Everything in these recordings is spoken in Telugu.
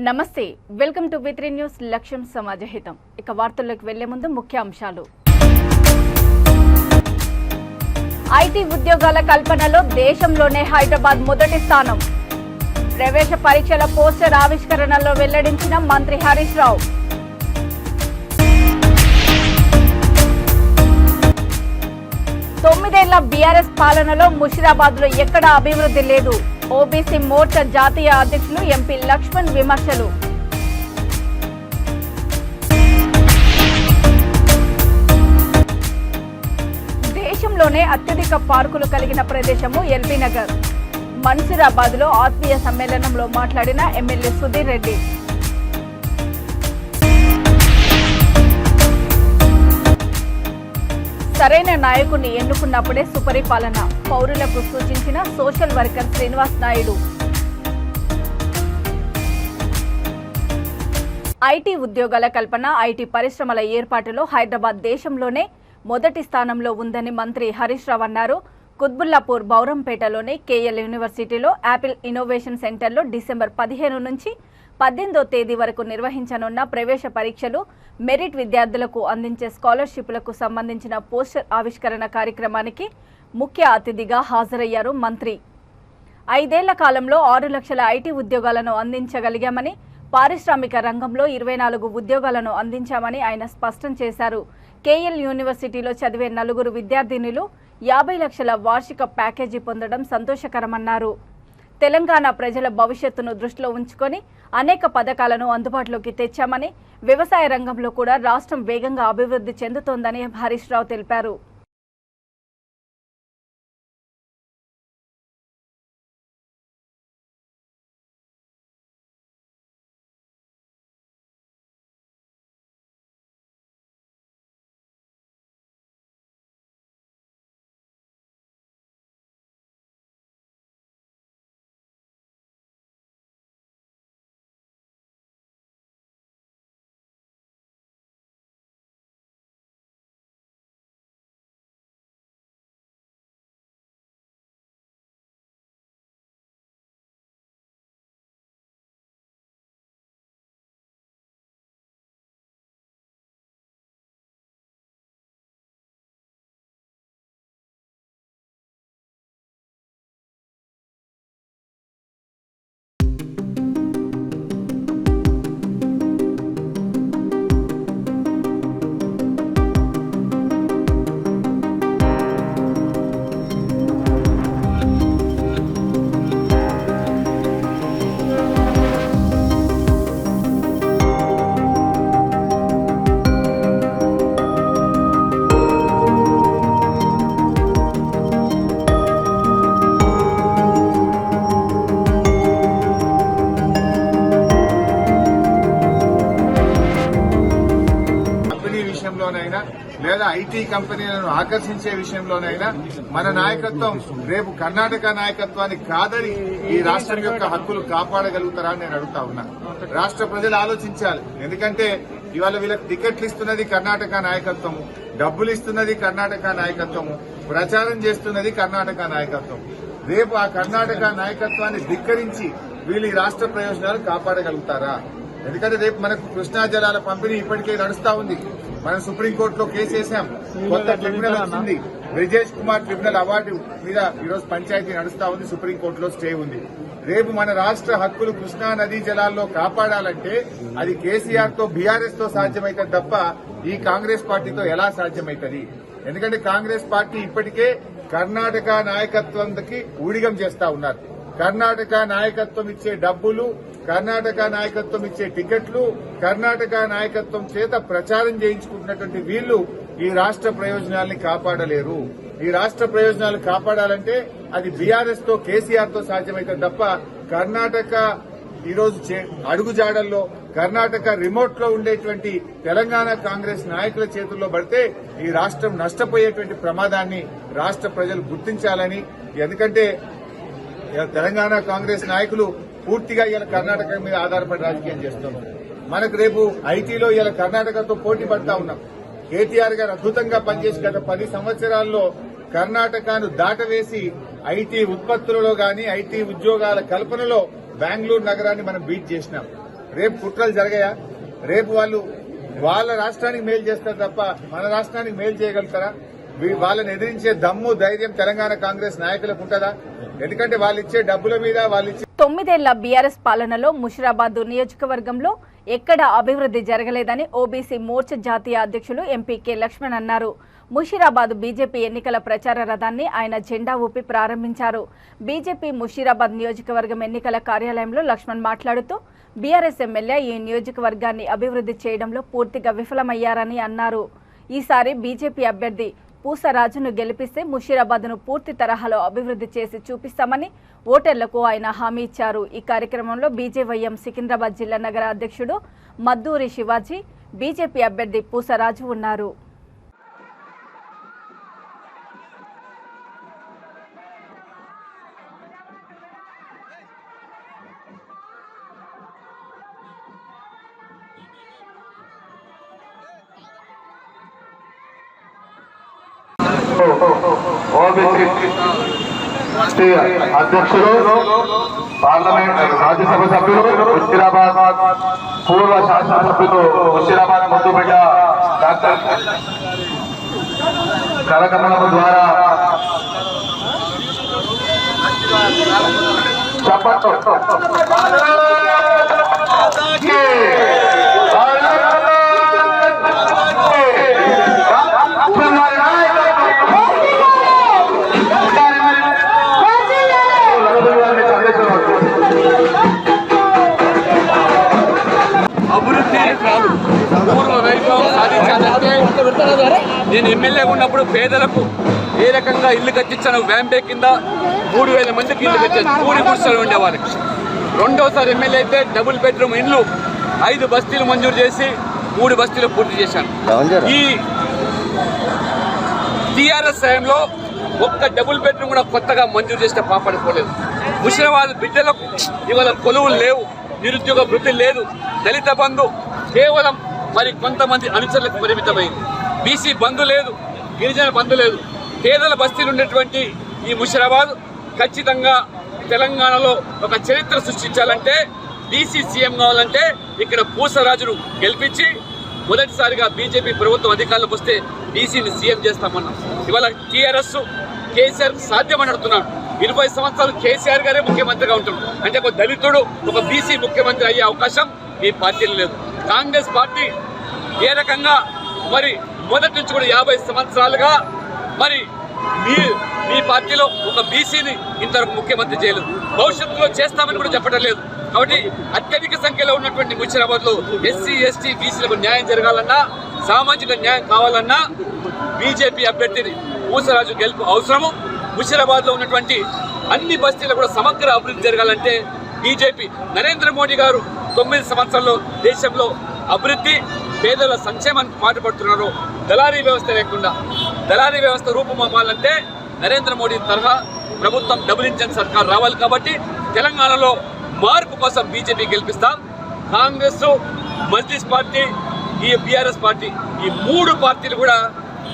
నమస్తే వెల్కమ్ టు వి3 న్యూస్ లక్ష్యం సమాజహితం. ఇక వార్తల్లోకి వెళ్లే ముందు ముఖ్య అంశాలు. ఐటీ ఉద్యోగాల కల్పనలో దేశంలోనే హైదరాబాద్ మొదటి స్థానం. ప్రవేశ పరీక్షల పోస్టర్ ఆవిష్కరణలో వెల్లడించిన మంత్రి హరీష్ రావు. తొమ్మిదేళ్ల బీఆర్ఎస్ పాలనలో ముషిరాబాద్ లో ఎక్కడా అభివృద్ధి లేదు. ఓబీసీ మోర్చా జాతీయ అధ్యక్షులు ఎంపీ లక్ష్మణ్ విమర్శలు. దేశంలోనే అత్యధిక పార్కులు కలిగిన ప్రదేశము ఎల్బీ నగర్. మన్సూరాబాద్ లో ఆత్మీయ సమ్మేళనంలో మాట్లాడిన ఎమ్మెల్యే సుధీర్ రెడ్డి. సరైన నాయకుడిని ఎన్నుకున్నప్పుడే సుపరిపాలన పౌరులకు సూచించిన social worker Srinivas Naidu. IT ఉద్యోగాల కల్పన, ఐటీ పరిశ్రమల ఏర్పాటులో హైదరాబాద్ దేశంలోనే మొదటి స్థానంలో ఉందని మంత్రి హరీష్ రావు అన్నారు. కుత్బుల్లాపూర్ బౌరంపేటలోని కేఎల్ యూనివర్సిటీలో యాపిల్ ఇన్నోవేషన్ సెంటర్లో డిసెంబర్ 15 నుంచి 18వ తేదీ వరకు నిర్వహించనున్న ప్రవేశ పరీక్షలు, మెరిట్ విద్యార్థులకు అందించే స్కాలర్షిప్లకు సంబంధించిన పోస్టర్ ఆవిష్కరణ కార్యక్రమానికి ముఖ్య అతిథిగా హాజరయ్యారు మంత్రి. 5 ఏళ్ల కాలంలో 6 లక్షల ఐటీ ఉద్యోగాలను అందించగలిగామని, పారిశ్రామిక రంగంలో 24 ఉద్యోగాలను అందించామని ఆయన స్పష్టం చేశారు. కేఎల్ యూనివర్సిటీలో చదివే 4 విద్యార్థినులు 50 లక్షల వార్షిక ప్యాకేజీ పొందడం సంతోషకరమన్నారు. తెలంగాణ ప్రజల భవిష్యత్తును దృష్టిలో ఉంచుకొని అనేక పథకాలను అందుబాటులోకి తెచ్చామని, వ్యవసాయ రంగంలో కూడా రాష్ట్రం వేగంగా అభివృద్ధి చెందుతోందని హరీష్ రావు తెలిపారు. లేదా ఐటీ కంపెనీలను ఆకర్షించే విషయంలోనైనా మన నాయకత్వం రేపు కర్ణాటక నాయకత్వాన్ని కాదని ఈ రాష్ట్రం యొక్క హక్కులు కాపాడగలుగుతారా అని నేను అడుగుతా ఉన్నా. రాష్ట్ర ప్రజలు ఆలోచించాలి. ఎందుకంటే ఇవాళ వీళ్ళకి టికెట్లు ఇస్తున్నది కర్ణాటక నాయకత్వము, డబ్బులు ఇస్తున్నది కర్ణాటక నాయకత్వము, ప్రచారం చేస్తున్నది కర్ణాటక నాయకత్వం. రేపు ఆ కర్ణాటక నాయకత్వాన్ని ధిక్కరించి వీళ్ళు ఈ రాష్ట్ర ప్రయోజనాలు కాపాడగలుగుతారా? ఎందుకంటే రేపు మనకు కృష్ణా జలాల పంపిణీ ఇప్పటికే నడుస్తా ఉంది. మనం సుప్రీంకోర్టులో కేసు వేసాం, కొత్త ట్రిబ్యునల్ వచ్చింది. బ్రిజేష్ కుమార్ ట్రిబ్యునల్ అవార్డు మీద ఈరోజు పంచాయతీ నడుస్తా ఉంది, సుప్రీంకోర్టులో స్టే ఉంది. రేపు మన రాష్ట్ర హక్కులు కృష్ణా నదీ జలాల్లో కాపాడాలంటే అది కేసీఆర్ తో బీఆర్ఎస్ తో సాధ్యమైతుంది తప్ప ఈ కాంగ్రెస్ పార్టీతో ఎలా సాధ్యమైతుంది? ఎందుకంటే కాంగ్రెస్ పార్టీ ఇప్పటికే కర్ణాటక నాయకత్వానికి ఊడిగం చేస్తా ఉన్నారు. కర్ణాటక నాయకత్వం ఇచ్చే డబ్బులు, కర్ణాటక నాయకత్వం ఇచ్చే టికెట్లు, కర్ణాటక నాయకత్వం చేత ప్రచారం చేయించుకుంటున్నటువంటి వీళ్లు ఈ రాష్ట్ర ప్రయోజనాల్ని కాపాడలేరు. ఈ రాష్ట్ర ప్రయోజనాలు కాపాడాలంటే అది బీఆర్ఎస్ తో కేసీఆర్ తో సాధ్యమైతే తప్ప కర్ణాటక ఈరోజు అడుగుజాడల్లో కర్ణాటక రిమోట్ లో ఉండేటువంటి తెలంగాణ కాంగ్రెస్ నాయకుల చేతుల్లో పడితే ఈ రాష్ట్రం నష్టపోయేటువంటి ప్రమాదాన్ని రాష్ట్ర ప్రజలు గుర్తించాలని. ఎందుకంటే తెలంగాణ కాంగ్రెస్ నాయకులు పూర్తిగా ఇలా కర్ణాటక మీద ఆధారపడి రాజకీయం చేస్తున్నాం. మనకు రేపు ఐటీలో ఇలా కర్ణాటకతో పోటీ పడతా ఉన్నాం. కేటీఆర్ గారు అద్భుతంగా పనిచేసి గత 10 సంవత్సరాల్లో కర్ణాటకను దాటవేసి ఐటీ ఉత్పత్తులలో గాని, ఐటీ ఉద్యోగాల కల్పనలో బెంగళూరు నగరాన్ని మనం బీట్ చేసినాం. రేపు కుట్రలు జరగాయా? రేపు వాళ్ళు వాళ్ళ రాష్ట్రానికి మేలు చేస్తారు తప్ప మన రాష్ట్రానికి మేలు చేయగలుగుతారా? వాళ్ళని ఎదిరించే దమ్ము ధైర్యం తెలంగాణ కాంగ్రెస్ నాయకులకు ఉంటుందా? ఎందుకంటే వాళ్ళు ఇచ్చే డబ్బుల మీద వాళ్ళు ఇచ్చే 9 ఏళ్ల బీఆర్ఎస్ పాలనలో ముషిరాబాద్ నియోజకవర్గంలో ఎక్కడ అభివృద్ధి జరగలేదని ఓబీసీ మోర్చా జాతీయ అధ్యక్షులు ఎంపీ కె లక్ష్మణ్ అన్నారు. ముషీరాబాద్ బీజేపీ ఎన్నికల ప్రచార రథాన్ని ఆయన జెండా ఊపి ప్రారంభించారు. బీజేపీ ముషీరాబాద్ నియోజకవర్గం ఎన్నికల కార్యాలయంలో లక్ష్మణ్ మాట్లాడుతూ బీఆర్ఎస్ ఎమ్మెల్యే ఈ నియోజకవర్గాన్ని అభివృద్ధి చేయడంలో పూర్తిగా విఫలమయ్యారని అన్నారు. ఈసారి బీజేపీ అభ్యర్థి పూసరాజును గెలిపిస్తే ముషీరాబాద్ను పూర్తి తరహాలో అభివృద్ధి చేసి చూపిస్తామని ఓటర్లకు ఆయన హామీ ఇచ్చారు. ఈ కార్యక్రమంలో బీజేవైఎం సికింద్రాబాద్ జిల్లా నగర అధ్యక్షుడు మద్దూరి శివాజీ, బీజేపీ అభ్యర్థి పూసరాజు ఉన్నారు. ఓబీసీ అధ్యక్షులు, పార్లమెంట్ రాజ్యసభ సభ్యులు, ముషీరాబాద్ పూర్వ శాసనసభ్యులు, ముషీరాబాద్ ముద్దుబిడ్డ డాక్టర్ కరకమలము ద్వారా చప్పట్లు పూర్వ వైభవం సాధించాలంటే నేను ఎమ్మెల్యేగా ఉన్నప్పుడు పేదలకు ఏ రకంగా ఇల్లు కట్టించాను. వ్యాంపే కింద 3,000 మందికి ఇల్లు కట్టాను. 3 గుడిసెలు ఉండేవారికి. రెండోసారి ఎమ్మెల్యే అయితే డబుల్ బెడ్రూమ్ ఇల్లు 5 బస్తీలు మంజూరు చేసి 3 బస్తీలు పూర్తి చేశాను. ఈ టీఆర్ఎస్ టైంలో ఒక్క డబుల్ బెడ్రూమ్ కూడా కొత్తగా మంజూరు చేసిన పాపడిపోలేదు. ముషీరాబాద్ బిడ్డలకు ఇవాళ కొలువులు లేవు, నిరుద్యోగ వృత్తి లేదు, దళిత బంధు కేవలం మరి కొంతమంది అనుచరులకు పరిమితమైంది, బీసీ బంధు లేదు, గిరిజన బంధు లేదు. పేదల బస్తీలు ఉండేటువంటి ఈ ముషీరాబాద్ ఖచ్చితంగా తెలంగాణలో ఒక చరిత్ర సృష్టించాలంటే, బీసీ సీఎం కావాలంటే ఇక్కడ పూసరాజును గెలిపించి మొదటిసారిగా బీజేపీ ప్రభుత్వం అధికారంలోకి వస్తే బీసీని సీఎం చేస్తామన్నాం. ఇవాళ టీఆర్ఎస్ కేసీఆర్ సాధ్యమని అడుగుతున్నాను. 20 సంవత్సరాలు కేసీఆర్ గారే ముఖ్యమంత్రిగా ఉంటున్నారు అంటే ఒక దళితుడు ఒక బీసీ ముఖ్యమంత్రి అయ్యే అవకాశం ఈ పార్టీలో లేదు. కాంగ్రెస్ పార్టీ ఏ రకంగా మరి మొదటి నుంచి కూడా 50 సంవత్సరాలుగా మరి మీ పార్టీలో ఒక బీసీని ఇంతవరకు ముఖ్యమంత్రి చేయలేదు, భవిష్యత్తులో చేస్తామని కూడా చెప్పడం లేదు. కాబట్టి అత్యధిక సంఖ్యలో ఉన్నటువంటి ముషీరాబాద్లో ఎస్సీ ఎస్టీ బీసీలకు న్యాయం జరగాలన్నా, సామాజిక న్యాయం కావాలన్నా బీజేపీ అభ్యర్థిని పూసరాజు గెలుపు అవసరము. ముషీరాబాద్లో ఉన్నటువంటి అన్ని బస్తీలు కూడా సమగ్ర అభివృద్ధి జరగాలంటే బీజేపీ నరేంద్ర మోడీ గారు 9 సంవత్సరాల్లో దేశంలో అభివృద్ధి పేదల సంక్షేమానికి పాటుపడుతున్నారు. దళారీ వ్యవస్థ లేకుండా దళారీ వ్యవస్థ రూపుమాపాలంటే నరేంద్ర మోడీ తరహా ప్రభుత్వం డబుల్ ఇంజన్ సర్కార్ రావాలి. కాబట్టి తెలంగాణలో మార్పు కోసం బీజేపీ గెలిపిస్తాం. కాంగ్రెస్, మజ్లిస్ పార్టీ, ఈ బీఆర్ఎస్ పార్టీ, ఈ 3 పార్టీలు కూడా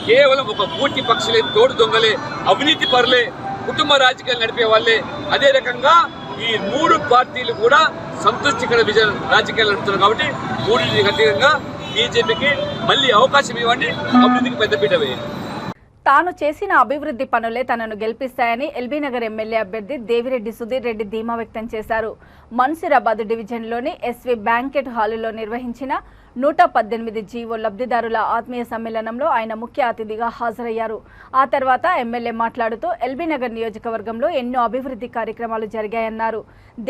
కేవలం ఒక పూర్తి పక్షులే, తోడు దొంగలే, అవినీతి పరులే, కుటుంబ రాజకీయాలు నడిపే వాళ్ళే. అదే రకంగా ఈ 3 పార్టీలు కూడా సంతృష్టికర విజయ రాజకీయాలు నడుపుతున్నారు. కాబట్టి 3కి అతీతంగా బీజేపీకి మళ్ళీ అవకాశం ఇవ్వండి, అభివృద్ధికి పెద్దపీట వేయండి. తాను చేసిన అభివృద్ధి పనులే తనను గెలిపిస్తాయని ఎల్బీనగర్ ఎమ్మెల్యే అభ్యర్థి దేవిరెడ్డి సుధీర్ రెడ్డి ధీమా వ్యక్తం చేశారు. మన్సూరాబాద్ డివిజన్లోని ఎస్వి బ్యాంకెట్ హాలులో నిర్వహించిన 118 జీవో లబ్ధిదారుల ఆత్మీయ సమ్మేళనంలో ఆయన ముఖ్య అతిథిగా హాజరయ్యారు. ఆ తర్వాత ఎమ్మెల్యే మాట్లాడుతూ ఎల్బీనగర్ నియోజకవర్గంలో ఎన్నో అభివృద్ధి కార్యక్రమాలు జరిగాయన్నారు.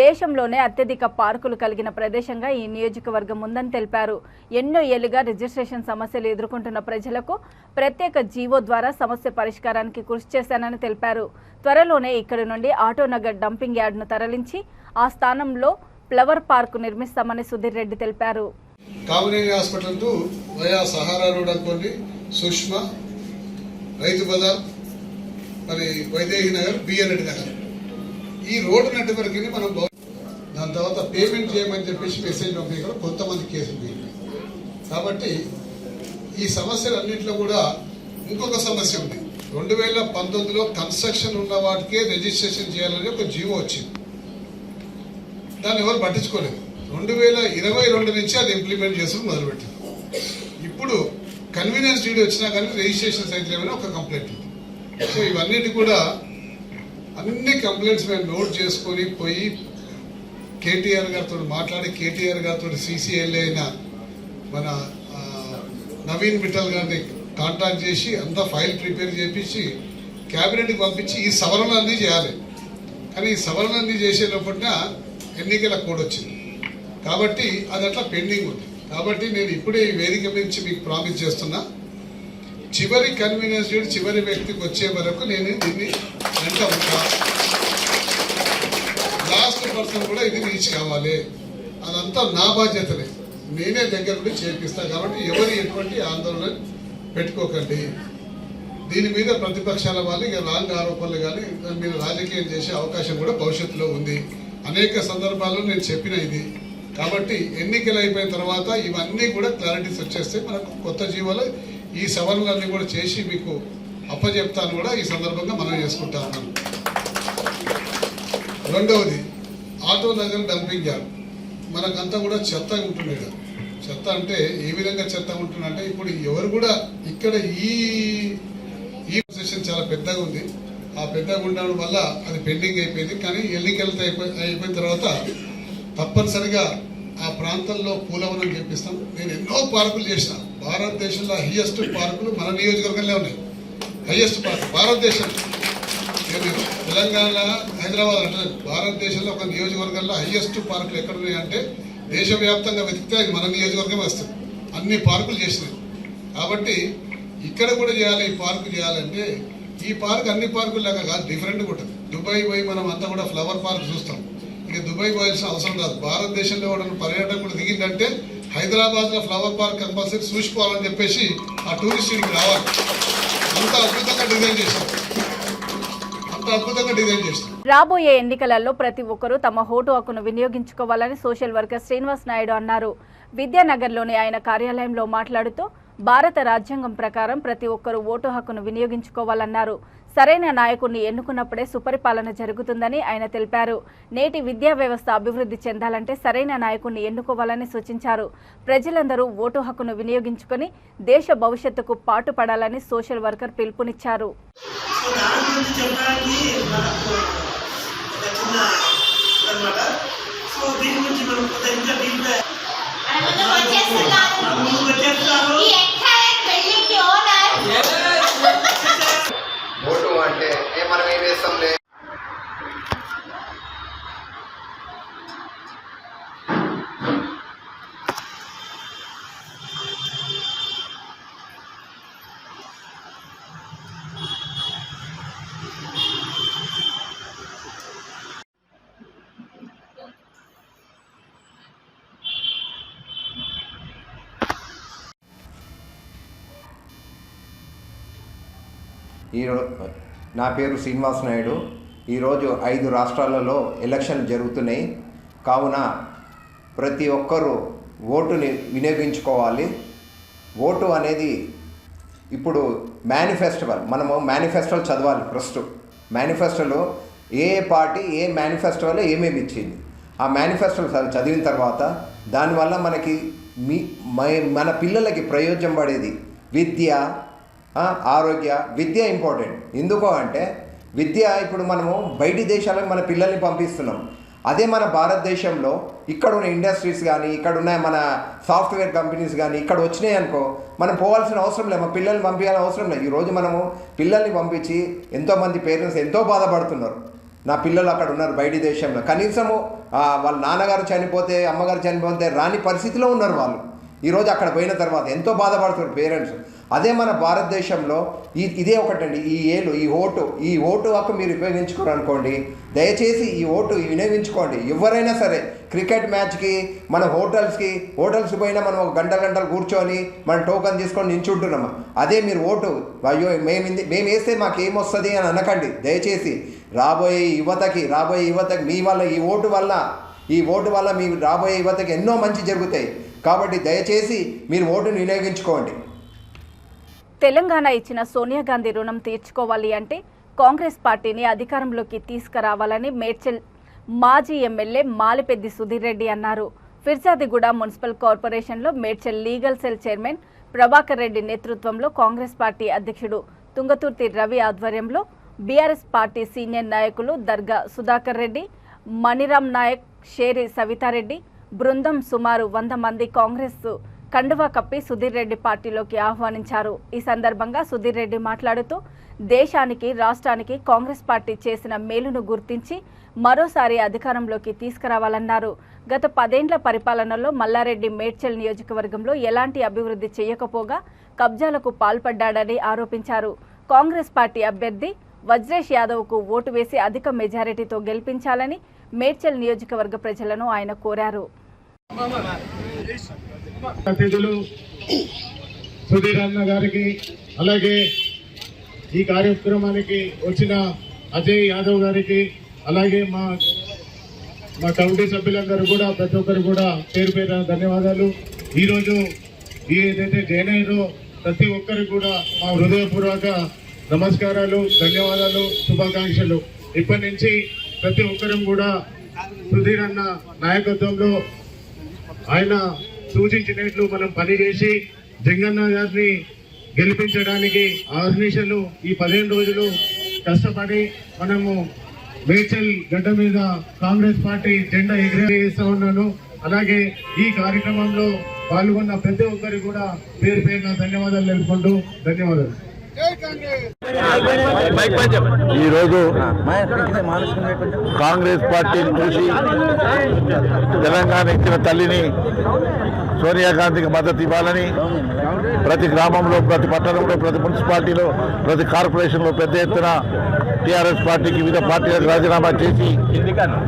దేశంలోనే అత్యధిక పార్కులు కలిగిన ప్రదేశంగా ఈ నియోజకవర్గం ఉందని తెలిపారు. ఎన్నో ఏళ్లుగా రిజిస్ట్రేషన్ సమస్యలు ఎదుర్కొంటున్న ప్రజలకు ప్రత్యేక జీవో ద్వారా సమస్య పరిష్కారానికి కృషి చేశానని తెలిపారు. త్వరలోనే ఇక్కడి నుండి ఆటోనగర్ డంపింగ్ యార్డ్ను తరలించి ఆ స్థానంలో ఫ్లవర్ పార్క్ నిర్మిస్తామని సుధీర్ రెడ్డి తెలిపారు. Kamineni hospital to via Sahara road అనుకోండి, సుష్మా, రైతు బజార్, మరి వైదేహి నగర్, బిఎన్ రెడ్డి నగర్, ఈ రోడ్డు నెట్వర్క్ ని మనం దాని తర్వాత పేమెంట్ చేయమని చెప్పేసి మెసేజ్ పంపి కూడా కొంతమంది కేసులు పోయింది. కాబట్టి ఈ సమస్యలన్నింటిలో కూడా ఇంకొక సమస్య ఉంది. 2019లో కన్స్ట్రక్షన్ ఉన్న వాటికే రిజిస్ట్రేషన్ చేయాలని ఒక జీవో వచ్చింది. దాన్ని ఎవరు పట్టించుకోలేదు. 2022 నుంచి అది ఇంప్లిమెంట్ చేసి మొదలుపెట్టింది. ఇప్పుడు కన్వీనియన్స్ డీడ్ వచ్చినా కానీ రిజిస్ట్రేషన్ సైతం ఏమైనా ఒక కంప్లైంట్ ఉంది. సో ఇవన్నిటి కూడా అన్ని కంప్లైంట్స్ మేము నోట్ చేసుకొని పోయి కేటీఆర్ గారితో మాట్లాడి కేటీఆర్ గారితో CCLA అయిన మన నవీన్ మిట్టల్ గారిని కాంటాక్ట్ చేసి అంతా ఫైల్ ప్రిపేర్ చేపించి క్యాబినెట్కి పంపించి ఈ సవరణలన్నీ చేయాలి. కానీ ఈ సవరణలన్నీ చేసే లోపల ఎన్నికల కోడ్ వచ్చింది కాబట్టి అది అట్లా పెండింగ్ ఉంది. కాబట్టి నేను ఇప్పుడే ఈ వేదిక నుంచి మీకు ప్రామిస్ చేస్తున్నా, చివరి కన్వీనియన్స్ డేట్ చివరి వ్యక్తికి వచ్చే వరకు నేను దీన్ని వెంట ఉంటా. లాస్ట్ పర్సన్ కూడా ఇది రీచ్ కావాలి. అదంతా నా బాధ్యతనే, నేనే దగ్గర నుండి చేపిస్తాను. కాబట్టి ఎవరు ఎటువంటి ఆందోళన పెట్టుకోకండి. దీని మీద ప్రతిపక్షాల వాళ్ళు ఇక రాంగ్ ఆరోపణలు కానీ దాని మీద రాజకీయం చేసే అవకాశం కూడా భవిష్యత్తులో ఉంది. అనేక సందర్భాల్లో నేను చెప్పిన ఇది. కాబట్టి ఎన్నికలు అయిపోయిన తర్వాత ఇవన్నీ కూడా క్లారిటీస్ వచ్చేస్తే మనకు కొత్త జీవోలు ఈ సవరణలన్నీ కూడా చేసి మీకు అప్పచెప్తాను కూడా ఈ సందర్భంగా మనం చేసుకుంటా ఉన్నాం. రెండవది ఆటో నగర్ డంపింగ్ యార్డ్. మనకంతా కూడా చెత్త ఉంటుండే కదా. చెత్త అంటే ఏ విధంగా చెత్త ఉంటుందంటే ఇప్పుడు ఎవరు కూడా ఇక్కడ ఈ సెషన్ చాలా పెద్దగా ఉంది. ఆ పెద్దగా ఉండడం వల్ల అది పెండింగ్ అయిపోయింది. కానీ ఎన్నికలతో అయిపోయిన తర్వాత తప్పనిసరిగా ఆ ప్రాంతంలో పూలవనం చేపిస్తాం. నేను ఎన్నో పార్కులు చేసిన. భారతదేశంలో హైయెస్ట్ పార్కులు మన నియోజకవర్గంలో ఉన్నాయి. హైయెస్ట్ పార్క్ భారతదేశం. నేను తెలంగాణ హైదరాబాద్ అంటే భారతదేశంలో ఒక నియోజకవర్గంలో హైయెస్ట్ పార్కులు ఎక్కడ ఉన్నాయంటే దేశవ్యాప్తంగా వెతికితే అది మన నియోజకవర్గం వస్తుంది. అన్ని పార్కులు చేసినాయి. కాబట్టి ఇక్కడ కూడా చేయాలి. ఈ పార్కు చేయాలంటే ఈ పార్క్ అన్ని పార్కులు లాగా కాదు, డిఫరెంట్గా ఉంటుంది. దుబాయ్ పోయి మనం అంతా కూడా ఫ్లవర్ పార్క్ చూస్తాం. ఇక దుబాయ్ పోయాల్సిన అవసరం రాదు. భారతదేశంలో కూడా పర్యాటకుడు దిగిందంటే హైదరాబాద్లో ఫ్లవర్ పార్క్ కంపల్సరీ చూసుకోవాలని చెప్పేసి ఆ టూరిస్ట్ ఇక్కడికి రావాలి. అంత అద్భుతంగా డిజైన్ చేశారు. రాబోయే ఎన్నికలలో ప్రతి ఒక్కరూ తమ ఓటు హక్కును వినియోగించుకోవాలని సోషల్ వర్కర్ శ్రీనివాస్ నాయుడు అన్నారు. విద్యానగర్లోని ఆయన కార్యాలయంలో మాట్లాడుతూ భారత రాజ్యాంగం ప్రకారం ప్రతి ఒక్కరూ ఓటు హక్కును వినియోగించుకోవాలన్నారు. సరైన నాయకుడిని ఎన్నుకున్నప్పుడే సుపరిపాలన జరుగుతుందని ఆయన తెలిపారు. నేటి విద్యా వ్యవస్థ అభివృద్ధి చెందాలంటే సరైన నాయకుడిని ఎన్నుకోవాలని సూచించారు. ప్రజలందరూ ఓటు హక్కును వినియోగించుకొని దేశ భవిష్యత్తుకు పాటుపడాలని సోషల్ వర్కర్ పిలుపునిచ్చారు. ఓటు అంటే మనం ఏం చేస్తాంలే. నా పేరు శ్రీనివాస్ నాయుడు. ఈరోజు 5 రాష్ట్రాలలో ఎలక్షన్లు జరుగుతున్నాయి. కావున ప్రతి ఒక్కరూ ఓటుని వినియోగించుకోవాలి. ఓటు అనేది ఇప్పుడు మనము మేనిఫెస్టోలు చదవాలి. ఫస్ట్ మేనిఫెస్టోలో ఏ పార్టీ ఏ మేనిఫెస్టోలో ఏమేమి ఇచ్చింది ఆ మేనిఫెస్టోలు చదివిన తర్వాత దానివల్ల మనకి మన పిల్లలకి ప్రయోజనం పడేది విద్య, ఆరోగ్య. విద్య ఇంపార్టెంట్. ఎందుకో అంటే విద్య ఇప్పుడు మనము బయటి దేశాలకు మన పిల్లల్ని పంపిస్తున్నాం. అదే మన భారతదేశంలో ఇక్కడ ఉన్న ఇండస్ట్రీస్ కానీ ఇక్కడ ఉన్న మన సాఫ్ట్వేర్ కంపెనీస్ కానీ ఇక్కడ వచ్చినాయి అనుకో మనం పోవాల్సిన అవసరం లేదు, మన పిల్లల్ని పంపించాల్సిన అవసరం లేదు. ఈరోజు మనము పిల్లల్ని పంపించి ఎంతోమంది పేరెంట్స్ ఎంతో బాధపడుతున్నారు. నా పిల్లలు అక్కడ ఉన్నారు బయటి దేశంలో, కనీసము వాళ్ళ నాన్నగారు చనిపోతే అమ్మగారు చనిపోతే రాని పరిస్థితిలో ఉన్నారు వాళ్ళు. ఈరోజు అక్కడ పోయిన తర్వాత ఎంతో బాధపడుతున్నారు పేరెంట్స్. అదే మన భారతదేశంలో ఇదే ఒకటండి, ఈ ఓటు హక్కు మీరు ఉపయోగించుకోరనుకోండి, దయచేసి ఈ ఓటు వినియోగించుకోండి. ఎవరైనా సరే క్రికెట్ మ్యాచ్కి మన హోటల్స్ పోయినా మనం ఒక గంటలు కూర్చొని మనం టోకన్ తీసుకొని నించుంటున్నాము. అదే మీరు ఓటు అయ్యో మేము వేస్తే మాకు ఏమొస్తుంది అని అనకండి. దయచేసి రాబోయే యువతకి మీ వల్ల ఈ ఓటు వల్ల మీ రాబోయే యువతకి ఎన్నో మంచి జరుగుతాయి. కాబట్టి దయచేసి మీరు ఓటును వినియోగించుకోండి. తెలంగాణ ఇచ్చిన సోనియా గాంధీ రుణం తీర్చుకోవాలి అంటే కాంగ్రెస్ పార్టీని అధికారంలోకి తీసుకురావాలని మేడ్చల్ మాజీ ఎమ్మెల్యే మాలిపెద్ది సుధీర్ రెడ్డి అన్నారు. ఫిర్జాదిగూడ మున్సిపల్ కార్పొరేషన్లో Medchal legal cell chairman Prabhakar Reddy నేతృత్వంలో కాంగ్రెస్ పార్టీ అధ్యక్షుడు తుంగతుర్తి రవి ఆధ్వర్యంలో బీఆర్ఎస్ పార్టీ సీనియర్ నాయకులు దర్గా సుధాకర్ రెడ్డి, మణిరామ్ నాయక్, షేరి సవితారెడ్డి బృందం సుమారు 100 మంది కాంగ్రెస్ కండువా కప్పి సుధీర్ రెడ్డి పార్టీలోకి ఆహ్వానించారు. ఈ సందర్భంగా సుధీర్ రెడ్డి మాట్లాడుతూ దేశానికి, రాష్ట్రానికి కాంగ్రెస్ పార్టీ చేసిన మేలును గుర్తించి మరోసారి అధికారంలోకి తీసుకురావాలన్నారు. గత 10 ఏళ్ల పరిపాలనలో మల్లారెడ్డి మేడ్చల్ నియోజకవర్గంలో ఎలాంటి అభివృద్ధి చేయకపోగా కబ్జాలకు పాల్పడ్డాడని ఆరోపించారు. కాంగ్రెస్ పార్టీ అభ్యర్థి వజ్రేష్ యాదవ్కు ఓటు వేసి అధిక మెజారిటీతో గెలిపించాలని మేడ్చల్ నియోజకవర్గ ప్రజలను ఆయన కోరారు. అతిథులు సుధీర్ అన్న గారికి, అలాగే ఈ కార్యక్రమానికి వచ్చిన అజయ్ యాదవ్ గారికి, అలాగే మా కమిటీ సభ్యులందరూ కూడా ప్రతి ఒక్కరు కూడా పేరు పేరు ధన్యవాదాలు. ఈరోజు ఏదైతే జాయిన్ అయ్యారో ప్రతి ఒక్కరికి కూడా మా హృదయపూర్వక నమస్కారాలు, ధన్యవాదాలు, శుభాకాంక్షలు. ఇప్పటి నుంచి ప్రతి ఒక్కరం కూడా సుధీర్ అన్న నాయకత్వంలో ఆయన సూచించినట్లు మనం పనిచేసి జంగన్న గారిని గెలిపించడానికి ఆర్నిషలు ఈ 15 రోజులు కష్టపడి మనము మేడ్చల్ గడ్డ మీద కాంగ్రెస్ పార్టీ జెండా ఎగిరేస్తా ఉన్నాను. అలాగే ఈ కార్యక్రమంలో పాల్గొన్న ప్రతి ఒక్కరికి కూడా పేరు పేరున ధన్యవాదాలు తెలుపుకుంటూ ధన్యవాదాలు. ఈరోజు కాంగ్రెస్ పార్టీని చూసి తెలంగాణ ఇచ్చిన తల్లిని సోనియా గాంధీకి మద్దతు ఇవ్వాలని ప్రతి గ్రామంలో, ప్రతి పట్టణంలో, ప్రతి మున్సిపాలిటీలో, ప్రతి కార్పొరేషన్లో పెద్ద ఎత్తున టీఆర్ఎస్ పార్టీకి వివిధ పార్టీలకు రాజీనామా చేసి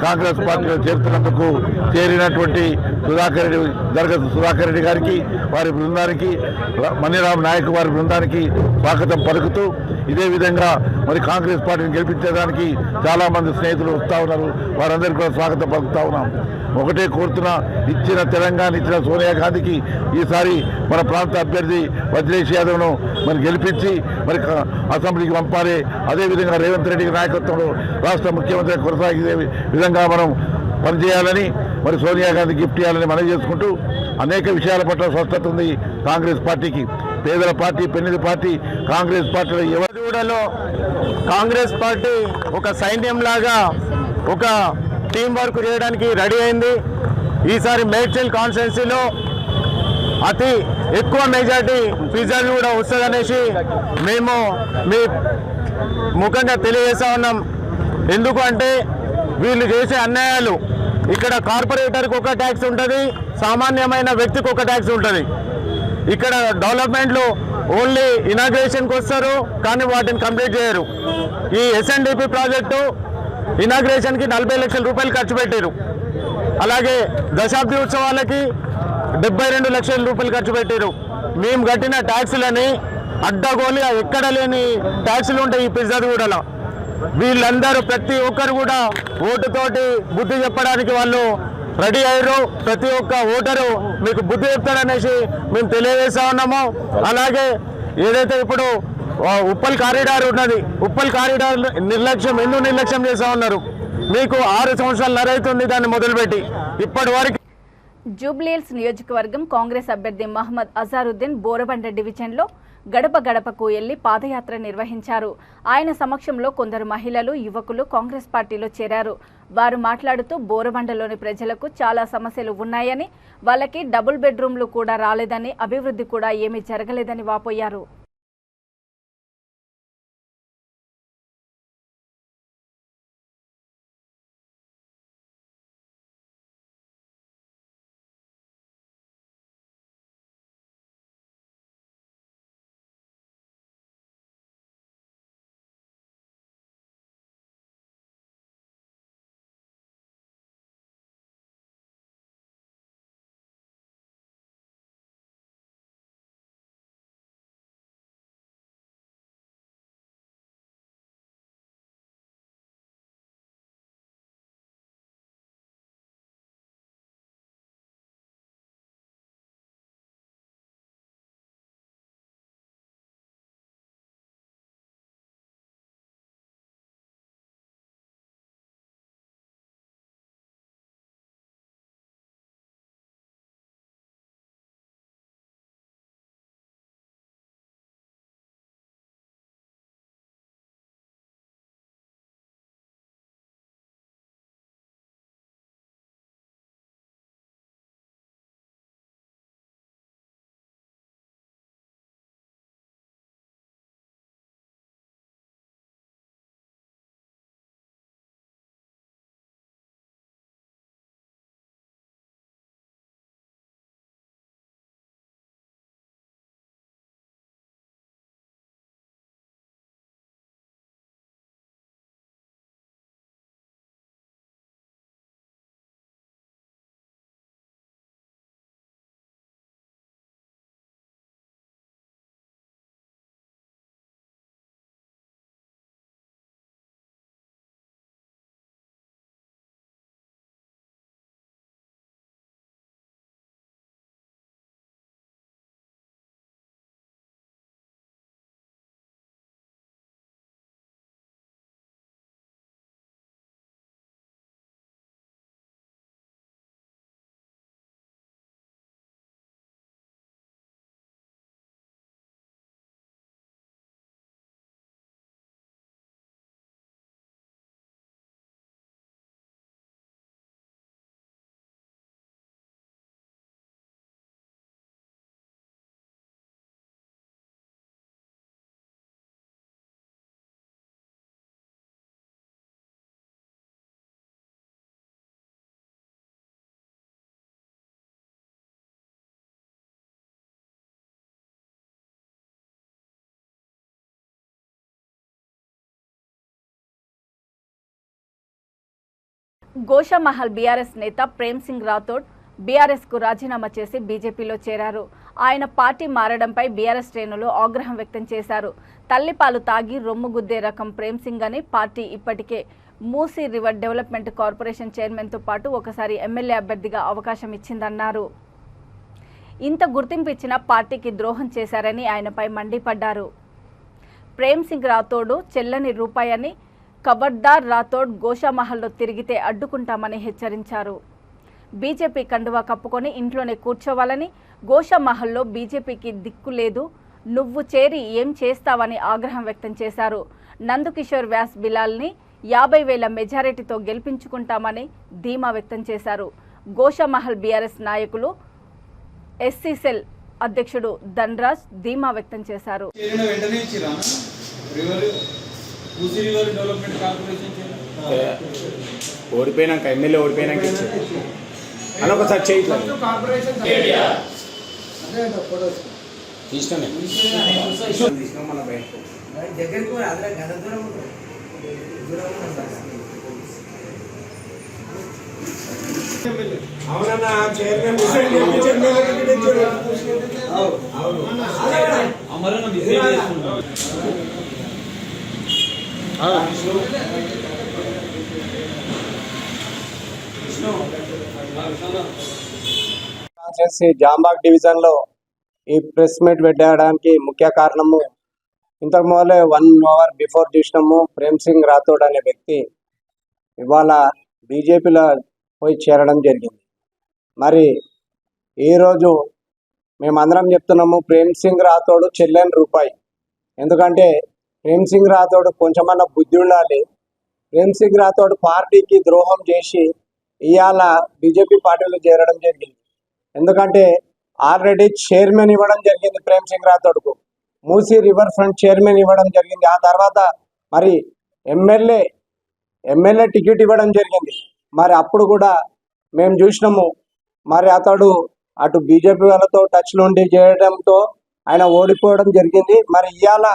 కాంగ్రెస్ పార్టీలో చేరుతున్నందుకు చేరినటువంటి సుధాకర్ రెడ్డి గారికి, వారి బృందానికి, మణిరామ్ నాయక్ వారి బృందానికి స్వాగతం పలుకుతూ, ఇదే విధంగా మరి కాంగ్రెస్ పార్టీని గెలిపించడానికి చాలా మంది స్నేహితులు వస్తూ ఉన్నారు. వారందరికీ కూడా స్వాగతం పలుకుతా ఉన్నాం. ఒకటే కోరుతున్నా, ఇచ్చిన తెలంగాణ ఇచ్చిన సోనియా గాంధీకి ఈసారి మన ప్రాంత అభ్యర్థి వజ్రేష్ యాదవ్ను మరి గెలిపించి మరి అసెంబ్లీకి పంపాలి. అదేవిధంగా రేవంత్ రెడ్డి నాయకత్వంలో రాష్ట్ర ముఖ్యమంత్రి కొనసాగే విధంగా మనం పనిచేయాలని, మరి సోనియా గాంధీ గిఫ్ట్ ఇవ్వాలని మనవి చేసుకుంటూ, అనేక విషయాల పట్ల స్పష్టత ఉంది కాంగ్రెస్ పార్టీకి. పేదల పార్టీ, పెన్నిధి పార్టీ కాంగ్రెస్ పార్టీలో ఎవరిలో కాంగ్రెస్ పార్టీ ఒక సైన్యంలాగా ఒక టీం వర్క్ చేయడానికి రెడీ అయింది. ఈసారి మేడ్చల్ కాన్స్టిట్యున్సీలో అతి ఎక్కువ మెజార్టీ ఫిర్జాది కూడా వస్తుందనేసి మేము మీ ముఖంగా తెలియజేస్తా ఉన్నాం. ఎందుకు అంటే వీళ్ళు చేసే అన్యాయాలు, ఇక్కడ కార్పొరేటర్కి ఒక ట్యాక్స్ ఉంటుంది, సామాన్యమైన వ్యక్తికి ఒక ట్యాక్స్ ఉంటుంది. ఇక్కడ డెవలప్మెంట్లు ఓన్లీ ఇనాగ్రేషన్కి వస్తారు, కానీ వాటిని కంప్లీట్ చేయరు. ఈ SNDP ప్రాజెక్టు ఇనాగ్రేషన్కి 40 లక్షల రూపాయలు ఖర్చు పెట్టారు. అలాగే దశాబ్ది ఉత్సవాలకి 72 లక్షల రూపాయలు ఖర్చు పెట్టారు. మేము కట్టిన ట్యాక్సులని అడ్డగోలి ఎక్కడ లేని ట్యాక్సులు ఉంటాయి ఈ ఫిర్జాదిగూడలో. వీళ్ళందరూ ప్రతి ఒక్కరు కూడా ఓటుతోటి బుద్ధి చెప్పడానికి వాళ్ళు రెడీ అయ్యారు. ప్రతి ఒక్క ఓటరు మీకు బుద్ధి చెప్తారనేసి మేము తెలియజేస్తా ఉన్నాము. అలాగే ఏదైతే ఇప్పుడు ఉప్పల్ కారిడార్ ఉన్నది, ఉప్పల్ కారిడార్ ఎందుకు నిర్లక్ష్యం చేస్తా ఉన్నారు? మీకు 6 సంవత్సరాలు అవుతుంది దాన్ని మొదలుపెట్టి ఇప్పటి వరకు. జూబ్లీహిల్స్ నియోజకవర్గం కాంగ్రెస్ అభ్యర్థి మహమ్మద్ అజారుద్దీన్ బోరబండ డివిజన్లో గడప గడపకు వెళ్లి పాదయాత్ర నిర్వహించారు. ఆయన సమక్షంలో కొందరు మహిళలు, యువకులు కాంగ్రెస్ పార్టీలో చేరారు. వారు మాట్లాడుతూ బోరబండలోని ప్రజలకు చాలా సమస్యలు ఉన్నాయని, వాళ్ళకి డబుల్ బెడ్రూమ్లు కూడా రాలేదని, అభివృద్ధి కూడా ఏమీ జరగలేదని వాపోయారు. గోషామహల్ బీఆర్ఎస్ నేత ప్రేమ్ సింగ్ రాథోడ్ బీఆర్ఎస్కు రాజీనామా చేసి బీజేపీలో చేరారు. ఆయన పార్టీ మారడంపై బీఆర్ఎస్ శ్రేణులు ఆగ్రహం వ్యక్తం చేశారు. తల్లిపాలు తాగి రొమ్ము గుద్దే రకం ప్రేమ్ సింగ్ అని పార్టీ ఇప్పటికే మూసీ రివర్ డెవలప్మెంట్ కార్పొరేషన్ చైర్మన్తో పాటు ఒకసారి ఎమ్మెల్యే అభ్యర్థిగా అవకాశం ఇచ్చిందన్నారు. ఇంత గుర్తింపు ఇచ్చిన పార్టీకి ద్రోహం చేశారని ఆయనపై మండిపడ్డారు. ప్రేమ్ సింగ్ రాథోడ్ చెల్లని రూపాయని, ఖబర్దార్ రాథోడ్ గోషామహల్లో తిరిగితే అడ్డుకుంటామని హెచ్చరించారు. బీజేపీ కండువా కప్పుకొని ఇంట్లోనే కూర్చోవాలని, గోషామహల్లో బీజేపీకి దిక్కు లేదు, నువ్వు చేరి ఏం చేస్తావని ఆగ్రహం వ్యక్తం చేశారు. నందకిషోర్ వ్యాస్ బిలాల్ని 50,000 మెజారిటీతో గెలిపించుకుంటామని ధీమా వ్యక్తం చేశారు. గోషామహల్ బీఆర్ఎస్ నాయకులు ఎస్సీ సెల్ అధ్యక్షుడు ధన్రాజ్ ధీమా వ్యక్తం చేశారు. ఓడిపోయినాక ఎమ్మెల్యే ఓడిపోయినాక అని ఒకసారి చేయట్లేదు అవునన్నా చైర్మన్ జాంబాగ్ డివిజన్ లో ఈ ప్రెస్ మీట్ పెట్టడానికి ముఖ్య కారణము, ఇంతకు మొదలే 1 అవర్ బిఫోర్ చూసినాము. ప్రేమ్ సింగ్ రాథోడ్ అనే వ్యక్తి ఇవాళ బీజేపీలో పోయి చేరడం జరిగింది. మరి ఈరోజు మేమందరం చెప్తున్నాము, ప్రేమ్ సింగ్ రాథోడ్ చెల్లని రూపాయి. ఎందుకంటే ప్రేమ్ సింగ్ రాథోడ్ కొంచెమన్నా బుద్ధి ఉండాలి. ప్రేమ్ సింగ్ రాథోడ్ పార్టీకి ద్రోహం చేసి ఇవాళ బీజేపీ పార్టీలో చేరడం జరిగింది. ఎందుకంటే ఆల్రెడీ చైర్మన్ ఇవ్వడం జరిగింది ప్రేమ్ సింగ్ రాథోడ్కు, మూసీ రివర్ ఫ్రంట్ చైర్మన్ ఇవ్వడం జరిగింది. ఆ తర్వాత మరి ఎమ్మెల్యే టికెట్ ఇవ్వడం జరిగింది. మరి అప్పుడు కూడా మేము చూసినాము, మరి అతడు అటు బీజేపీ వాళ్ళతో టచ్లో ఉండి చేయడంతో ఆయన ఓడిపోవడం జరిగింది. మరి ఇవాళ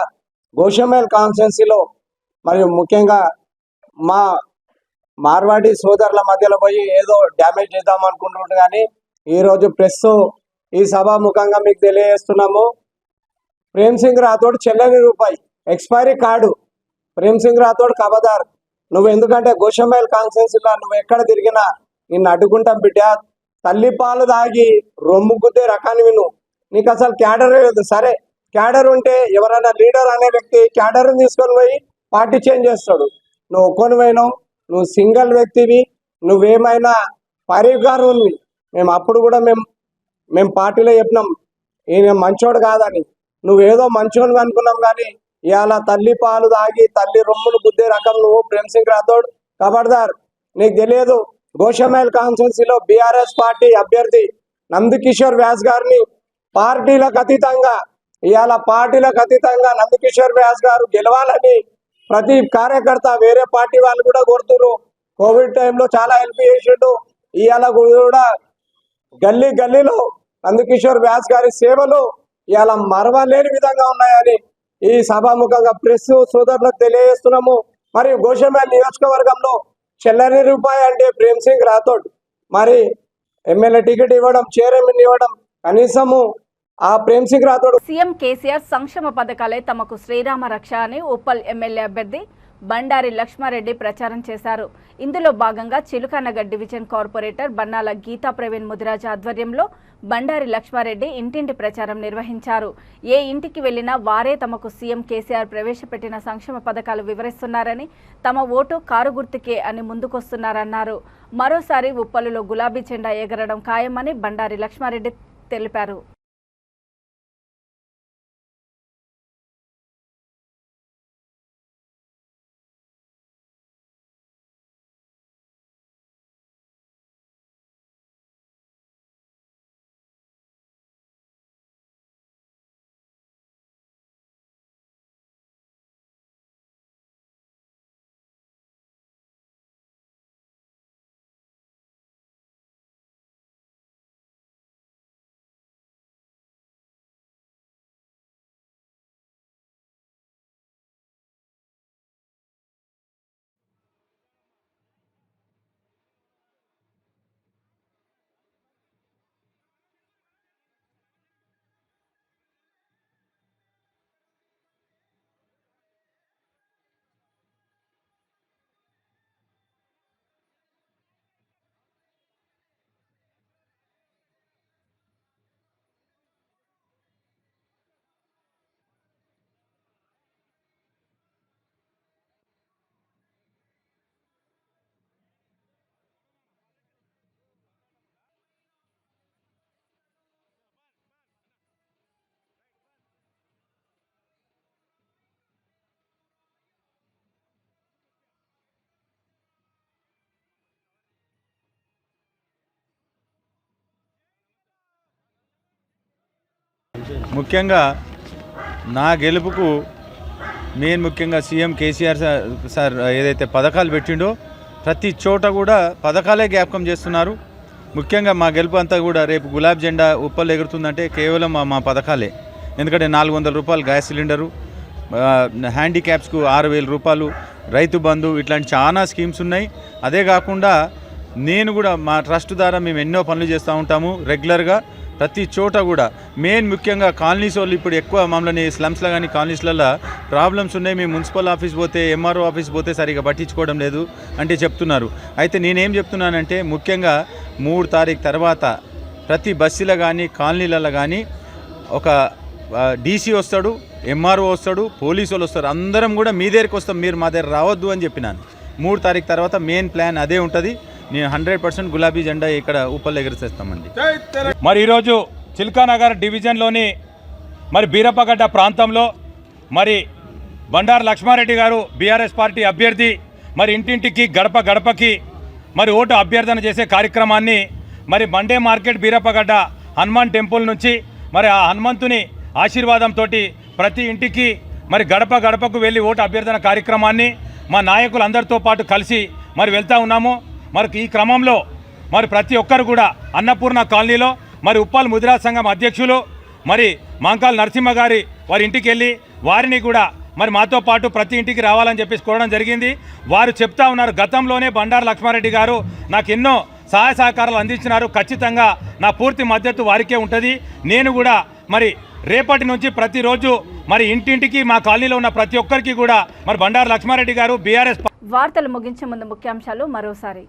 గోషామహల్ కాన్స్టిట్యున్సీలో మరి ముఖ్యంగా మా మార్వాడి సోదరుల మధ్యలో పోయి ఏదో డ్యామేజ్ చేద్దాం అనుకుంటున్నాడు. కానీ ఈరోజు ప్రెస్ ఈ సభాముఖంగా మీకు తెలియజేస్తున్నాము, ప్రేమ్ సింగ్ రాథోడ్ చెల్లని రూపాయి, ఎక్స్పైరీ కార్డు. ప్రేమ్ సింగ్ రాథోడ్ ఖబర్దార్, నువ్వు ఎందుకంటే గోషామహల్ కాన్స్టిట్యున్సీలో నువ్వు ఎక్కడ తిరిగినా నిన్ను అడ్డుకుంటాం బిడ్డ. తల్లి పాలు దాగి రొమ్ము గుద్దే రకాన్ని నువ్వు, నీకు అసలు క్యాడర్ లేదు. సరే క్యాడర్ ఉంటే ఎవరైనా లీడర్ అనే వ్యక్తి క్యాడర్ని తీసుకొని పోయి పార్టీ చేంజ్ చేస్తాడు. నువ్వు ఒక్కొని పోయినావు, నువ్వు సింగిల్ వ్యక్తివి, నువ్వేమైనా పరిగారువి. మేము అప్పుడు కూడా మేము పార్టీలో చెప్పినాం ఈయన మంచోడు కాదని, నువ్వేదో మంచోడు అనుకున్నాం. కానీ ఇవాళ తల్లి పాలు దాగి తల్లి రొమ్ములు గుద్దే రకం నువ్వు ప్రేమ్ సింగ్ రాథోడ్. ఖబర్దార్, నీకు తెలియదు. గోషామహల్ కాన్స్టిట్యున్సీలో బీఆర్ఎస్ పార్టీ అభ్యర్థి నందకిషోర్ వ్యాస్ గారిని పార్టీలకు అతీతంగా నందకిషోర్ వ్యాస్ గారు గెలవాలని ప్రతి కార్యకర్త వేరే పార్టీ వాళ్ళు కూడా కోరుతున్నారు. కోవిడ్ టైంలో చాలా హెల్ప్ చేసిండు. ఇవాళ కూడా గల్లీలో నందకిషోర్ వ్యాస్ గారి సేవలు ఇవాళ మరవలేని విధంగా ఉన్నాయని ఈ సభాముఖంగా ప్రెస్ సోదరులకు తెలియజేస్తున్నాము. మరియు గోషామహల్ నియోజకవర్గంలో చెల్లని రూపాయి అంటే ప్రేమ్ సింగ్ రాథోడ్. మరి ఎమ్మెల్యే టికెట్ ఇవ్వడం, చైర్మన్ ఇవ్వడం, కనీసము ఆ ప్రేమ్ సింగ్ రాథోడ్. సీఎం కేసీఆర్ సంక్షేమ పథకాలే తమకు శ్రీరామ రక్ష అని ఉప్పల్ ఎమ్మెల్యే అభ్యర్థి బండారి లక్ష్మారెడ్డి ప్రచారం చేశారు. ఇందులో భాగంగా చిలుకనగర్ డివిజన్ కార్పొరేటర్ బన్నాల గీతా ప్రవీణ్ ముదిరాజ్ ఆధ్వర్యంలో బండారి లక్ష్మారెడ్డి ఇంటింటి ప్రచారం నిర్వహించారు. ఏ ఇంటికి వెళ్లినా వారే తమకు సీఎం కేసీఆర్ ప్రవేశపెట్టిన సంక్షేమ పథకాలు వివరిస్తున్నారని, తమ ఓటు కారు గుర్తుకే అని ముందుకొస్తున్నారన్నారు. మరోసారి ఉప్పలులో గులాబీ జెండా ఎగరడం ఖాయమని బండారి లక్ష్మారెడ్డి తెలిపారు. ముఖ్యంగా నా గెలుపుకు ముఖ్యంగా సీఎం కేసీఆర్ సార్ ఏదైతే పథకాలు పెట్టిండో ప్రతి చోట కూడా పథకాలే జ్ఞాపకం చేస్తున్నారు. ముఖ్యంగా మా గెలుపు అంతా కూడా రేపు గులాబీ జెండా ఉప్పలు ఎగురుతుందంటే కేవలం మా పథకాలే. ఎందుకంటే 400 రూపాయలు గ్యాస్ సిలిండరు, హ్యాండిక్యాప్స్కు 6,000 రూపాయలు, రైతు బంధు, ఇట్లాంటి చాలా స్కీమ్స్ ఉన్నాయి. అదే కాకుండా నేను కూడా మా ట్రస్ట్ ద్వారా మేము ఎన్నో పనులు చేస్తూ ఉంటాము రెగ్యులర్గా ప్రతి చోట కూడా. ముఖ్యంగా కాలనీస్ వాళ్ళు ఇప్పుడు ఎక్కువ మమ్మల్ని స్లమ్స్లో కానీ కాలనీస్లలో ప్రాబ్లమ్స్ ఉన్నాయి. మేము మున్సిపల్ ఆఫీస్ పోతే ఎంఆర్ఓ ఆఫీస్ పోతే సరిగా పట్టించుకోవడం లేదు అంటే చెప్తున్నారు. అయితే నేనేం చెప్తున్నానంటే ముఖ్యంగా 3 తారీఖు తర్వాత ప్రతి బస్సులో కానీ కాలనీలలో కానీ ఒక డీసీ వస్తాడు, ఎంఆర్ఓ వస్తాడు, పోలీసు వాళ్ళు వస్తారు. అందరం కూడా మీ దగ్గరికి వస్తాం, మీరు మా దగ్గర రావద్దు అని చెప్పినాను. 3 తారీఖు తర్వాత మెయిన్ ప్లాన్ అదే ఉంటుంది. నేను 100% గులాబీ జెండా ఇక్కడ ఉప్పలు ఎగరేస్తామండి. మరి ఈరోజు చిల్కానగర్ డివిజన్లోని మరి బీరప్పగడ్డ ప్రాంతంలో మరి బండారు లక్ష్మారెడ్డి గారు బీఆర్ఎస్ పార్టీ అభ్యర్థి మరి ఇంటింటికి గడప గడపకి మరి ఓటు అభ్యర్థన చేసే కార్యక్రమాన్ని మరి Monday market Beerappagadda Hanuman temple నుంచి మరి ఆ హనుమంతుని ఆశీర్వాదంతో ప్రతి ఇంటికి మరి గడప గడపకు వెళ్ళి ఓటు అభ్యర్థన కార్యక్రమాన్ని మా నాయకులందరితో పాటు కలిసి మరి వెళ్తూ ఉన్నాము. మరి ఈ క్రమంలో మరి ప్రతి ఒక్కరు కూడా అన్నపూర్ణ కాలనీలో మరి ఉప్పల్ ముదిరా సంఘం అధ్యక్షులు మరి మాంకాల్ నరసింహ గారి వారి ఇంటికి వెళ్ళి వారిని కూడా మరి మాతో పాటు ప్రతి ఇంటికి రావాలని చెప్పేసి కోరడం జరిగింది. వారు చెప్తా ఉన్నారు, గతంలోనే బండారు లక్ష్మారెడ్డి గారు నాకు ఎన్నో సహాయ సహకారాలు అందించినారు, ఖచ్చితంగా నా పూర్తి మద్దతు వారికే ఉంటుంది. నేను కూడా మరి రేపటి నుంచి ప్రతిరోజు మరి ఇంటింటికి మా కాలనీలో ఉన్న ప్రతి ఒక్కరికి కూడా మరి బండారు లక్ష్మారెడ్డి గారు బీఆర్ఎస్. వార్తలు ముగించే ముందు ముఖ్యాంశాలు మరోసారి.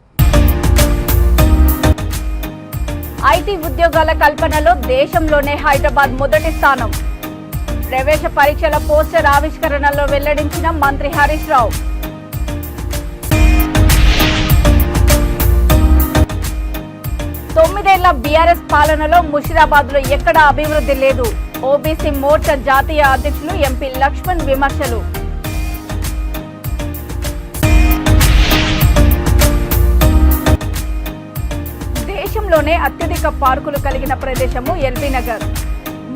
ఐటీ ఉద్యోగాల కల్పనలో దేశంలోనే హైదరాబాద్ మొదటి స్థానం. ప్రవేశ పరీక్షల పోస్టర్ ఆవిష్కరణలో వెల్లడించిన మంత్రి హరీష్ రావు. తొమ్మిదేళ్ల బీఆర్ఎస్ పాలనలో ముషిరాబాద్ లో ఎక్కడా అభివృద్ధి లేదు. ఓబీసీ మోర్చా జాతీయ అధ్యక్షులు ఎంపీ లక్ష్మణ్ విమర్శలు. దేశంలోనే అత్యధిక పార్కులు కలిగిన ప్రదేశము ఎల్బీ నగర్.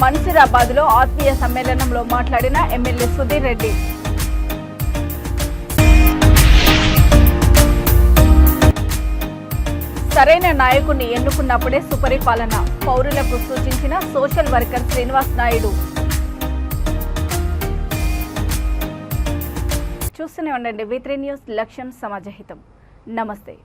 మన్సూరాబాద్ లో ఆత్మీయ సమ్మేళనంలో మాట్లాడిన ఎమ్మెల్యే సుధీర్ రెడ్డి. సరైన నాయకుడిని ఎన్నుకున్నప్పుడే సుపరిపాలన, పౌరులకు సూచించిన సోషల్ వర్కర్ శ్రీనివాస్ నాయుడు. చూస్తూనే ఉండండి V3 న్యూస్, లక్ష్యం సమాజహితం. నమస్తే.